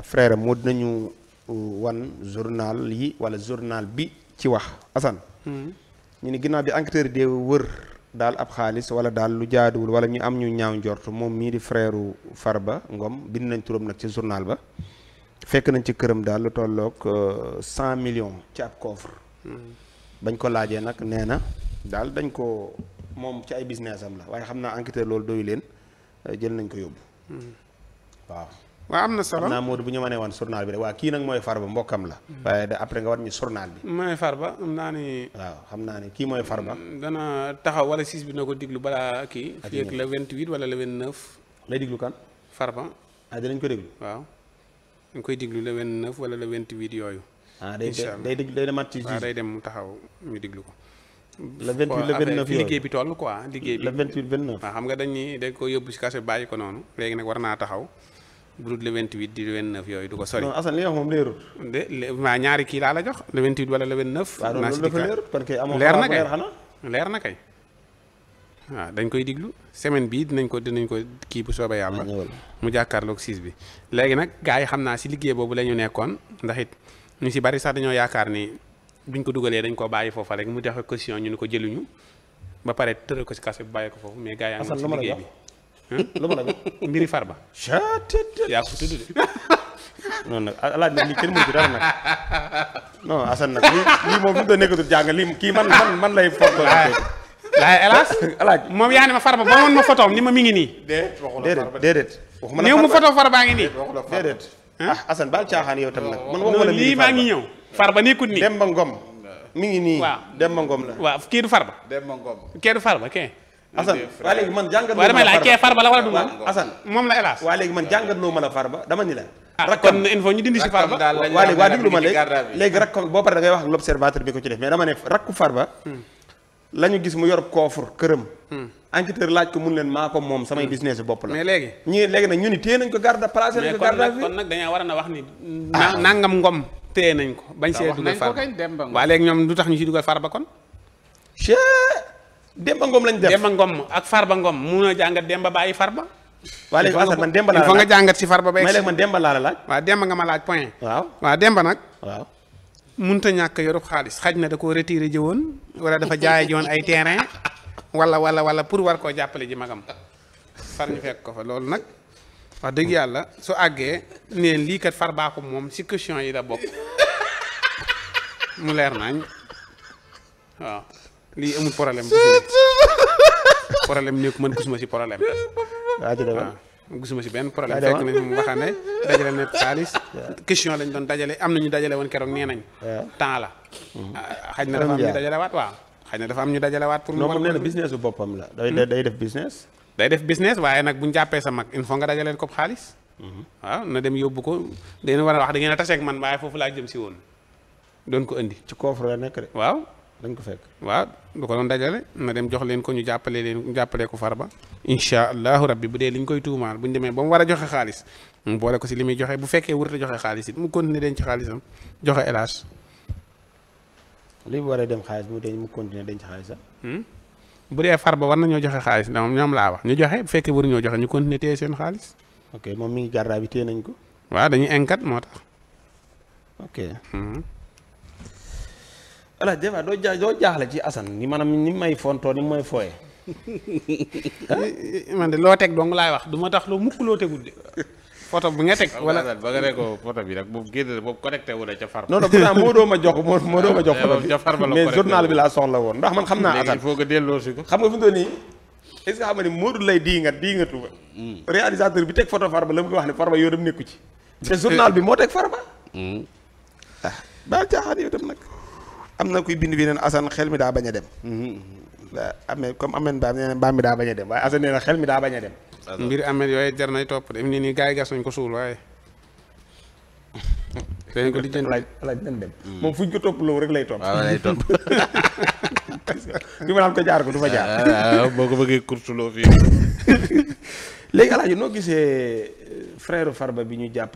frère moo dinañu wan journal yi wala journal bi ci wax Assane. ñu ni ginnaaw bi enquêteur de wër daal ab xaalis wala daal lu jaaduwul wala ñu am ñu ñaaw njort moom mii di frère Farba Ngom bind nañ turam nag ci journal ba fekk nañ ci këram daal lu tolloog 100 millions ci ab coffre. bañ ko laajee nag nee na daal dañ ko moom ci ay business am la waaye xam naa enquêteur loolu doyu leen jël nañ ko yóbbu. waaw am na solo xam naa Modou bu ñu mënee wan journal bi rek waa kii nag mooy Farba mbokkam la. waaye après nga war ñu journal bi. mooy Farba xam naa ni. waaw xam naa ni kii mooy Farba. dana taxaw wala 6 bi na ko diglu balaa kii. fii ak le 28 wala le 29. lay diglu kan. Farba. dinañ ko déglu. waaw dañ koy diglu le 29 wala le 28 yooyu. day demaat ci waaw day dem mu taxaw ñu diglu ko. le 28 le 29 yooyu liggéey bi toll quoi liggéey bi. le 28 29. waaw xam nga dañ ko yóbbu si kaso bàyyi ko noonu léegi nag war naa taxaw. bu dul le 28 di le 29 yooyu du ko sori. non Assane li nga wax moom leerul. maa ñaari kii laa la jox le 28 wala le 29. waaw loolu dafa leer parce que amoo leer na kay leer na kay. waaw dañ koy diglu semaine bii dinañ ko kii bu soobee yàlla. mu jàkkaarloog 6 bi. léegi nag gars yi xam naa si liggéey boobu la ñu nekkoon ndax it ñu si bari sax dañoo yaakaar ni buñ ko dugalee dañ ko bàyyi foofa rek mu joxe caution ñu ni ko jëluñu ba pare tëral ko si kaso bi bàyyi ko foofu mais gars yaa ngi si liggéey bi. lu ma la jox mbiri Farba. yaa ko tudd de. non nag alaaj nag lii kenn mënu ci dara nag non Assane nag lii moom fi mu doon nekkatul jàng lii kii man lay foto. laay hélas alaaj moom yaa ne ma Farba ba moon ma photo ni ma mi ngi nii. déedéet waxuma la néew mu photo Farba ngi nii. déedéet Assane baal caaxaan yow tam nag. man waxuma la lii maa ngi ñëw. Farba nekkut nii Demba Ngom mi ngi nii. waaw Demba Ngom la. waaw kii du Farba. Demba Ngom kii du Farba kee. Assane waa léegi man jàngat. waaw damay laaj kee Farba la wala du moom. Assane moom la hélas. waa léegi man jàngat loo ma la Farba dama ni la. kon il faut ñu dindi si Farba. waa léegi waa déglu ma léegi rakkam boo paree da ngay wax ak l'observateur bi ko ci def mais dama ne rakku Farba. la ñu gis mu yor coffre këram. enquêteur laaj ko mun leen maa ko moom samay business bopp la. mais léegi. léegi nag ñu ni téye nañ ko garde placé nañ ko garde à vue. kon nag dañoo war a wax ni. nangam Ngom téye nañ ko. bañ see dugal Farba waa léegi ñoom du tax ñu ci dugal Farba kon. Demba Ngom lañ def Demba Ngom ak Farba Ngom mun a jàngat Demba bàyyi Farba. waa léegi Assane man Demba laa la laaj il faut nga jàngat si Farba ba mais léegi man Demba laa la laaj. waaw Demba nga ma laaj point. waaw Demba nag. waaw. munta ñàkk yorub xaalis xaj na da koo retiré ji woon wala dafa jaay ji woon ay terrain wala pour war koo jàppale ji magam far ñu fekk ko fa loolu nag wax dëgg yàlla su àggee neen lii kat Farba ko moom si question yi la bokk mu leer nañ waaw lii amul problème bu problème nekku man gisuma si problème waaw gisuma si benn problème fekk nañ mu waxane dajale net xaalis question lañ doon dajale am na ñu dajale woon keroog nee nañ temps la xaj na dafa am ñu dajale waat waaw xaj na dafa am ñu dajale waat pour mu moom nee na business bu boppam la day def business day def business waaye nag bu ñu jàppee sa mag il faut nga dajaleel ko xaalis waaw na dem yóbbu ko dañu war a wax da ngeen a taseeg man waaye foofu laa jëm si woon doon ko indi ci coffre la nekk de waaw dañ ko fekk waaw du ko doon dajale na dem jox leen ko ñu jàppalee ko Farba incha allahu rabbi bu dee li ñu koy tuumaal bu ñu demee ba mu war a joxe xaalis mu boole ko si li muy joxe bu fekkee wurut a joxe xaalis it mu continuer denc xaalisam joxe hélas li mu waree dem xaalis mu continuer denc xaalisam bu dee Farba war nañoo joxe xaalis ñoom laa wax ñu joxe bu fekkee waruñoo joxe ñu continuer téye seen xaalis ok moom mi ngi garda bi téye nañ ko waaw dañuy enquête moo tax ok voilà des fois doo jaaxle ci Assane ni maanaam ni may fontoo ni may fooye man de loo teg dong laay wax du ma tax loo mukk loo tegul de photo bi nga teg wala ba nga ne ko photo bi rek boobu génn boobu connecté wu na ca Farba non pourtant moo doo ma jox photo bi ca Farba la mais journal bi laa soxla woon ndax man xam naa Assane il faut que delloo si ko xam nga fi mu toll nii est-ce que xam nga ni Modou lay diingatu réalisateur bi teg photo Farba la mu wax ne Farba yow dem nekku ci te journal bi moo teg Farba baal caaxaan yow tam nag am na kuy bind bi neen Assane xel mi daa bañ a dem amee comme ameen baam nee na mbaam mi daa bañ a dem waaye Assane nee na xel mi daa bañ a dem mbir amee yooyu jar nay topp de ni nii gars yi gas nañ ko suul waaye dañ ko lijjanti laaj nañ dem moom fuñ ko topp loolu rek lay topp waaw lay topp bi ma naan ko jaar ko du fa jaar boo ko bëggee kursuloo fii léegi Alaaji noo gisee frère Farba bi ñu jàpp